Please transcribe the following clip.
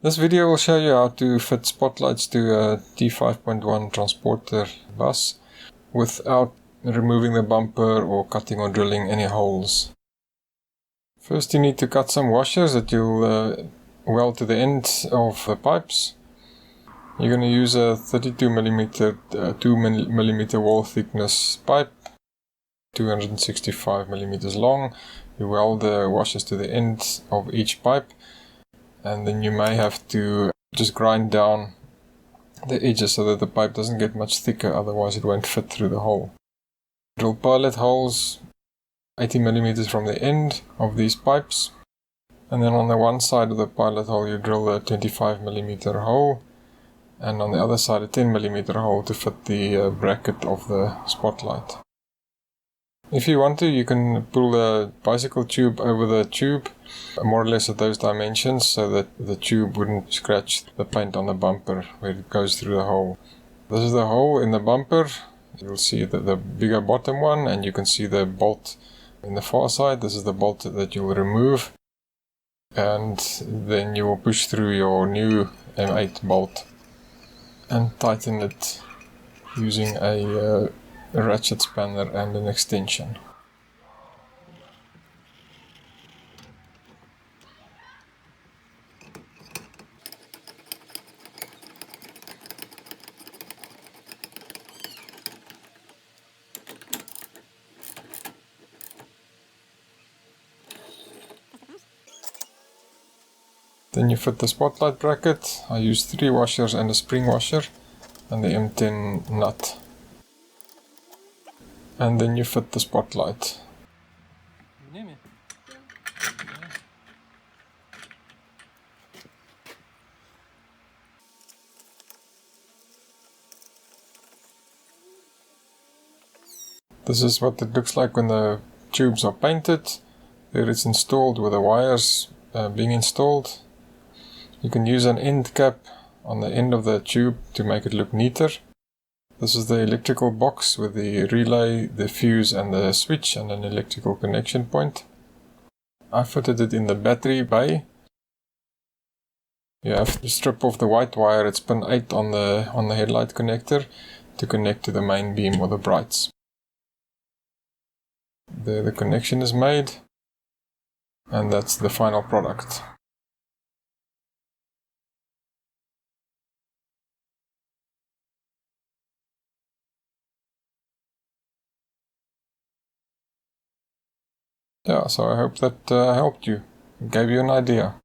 This video will show you how to fit spotlights to a T5.1 Transporter bus without removing the bumper or cutting or drilling any holes. First you need to cut some washers that you'll weld to the end of the pipes. You're going to use a 32mm 2mm wall thickness pipe, 265mm long. You weld the washers to the end of each pipe, and then you may have to just grind down the edges so that the pipe doesn't get much thicker, otherwise it won't fit through the hole. Drill pilot holes 80mm from the end of these pipes, and then on the one side of the pilot hole you drill a 25mm hole, and on the other side a 10mm hole to fit the bracket of the spotlight. If you want to, you can pull the bicycle tube over the tube, more or less at those dimensions, so that the tube wouldn't scratch the paint on the bumper where it goes through the hole. This is the hole in the bumper. You'll see the bigger bottom one, and you can see the bolt in the far side. This is the bolt that you'll remove, and then you will push through your new M8 bolt and tighten it using a ratchet spanner and an extension. Then you fit the spotlight bracket. I use 3 washers and a spring washer and the M10 nut. And then you fit the spotlight. This is what it looks like when the tubes are painted. There it's installed with the wires being installed. You can use an end cap on the end of the tube to make it look neater. This is the electrical box with the relay, the fuse and the switch and an electrical connection point. I fitted it in the battery bay. You have to strip off the white wire at pin 8 on the headlight connector to connect to the main beam or the brights. The connection is made, and that's the final product. Yeah, so I hope that helped you, gave you an idea.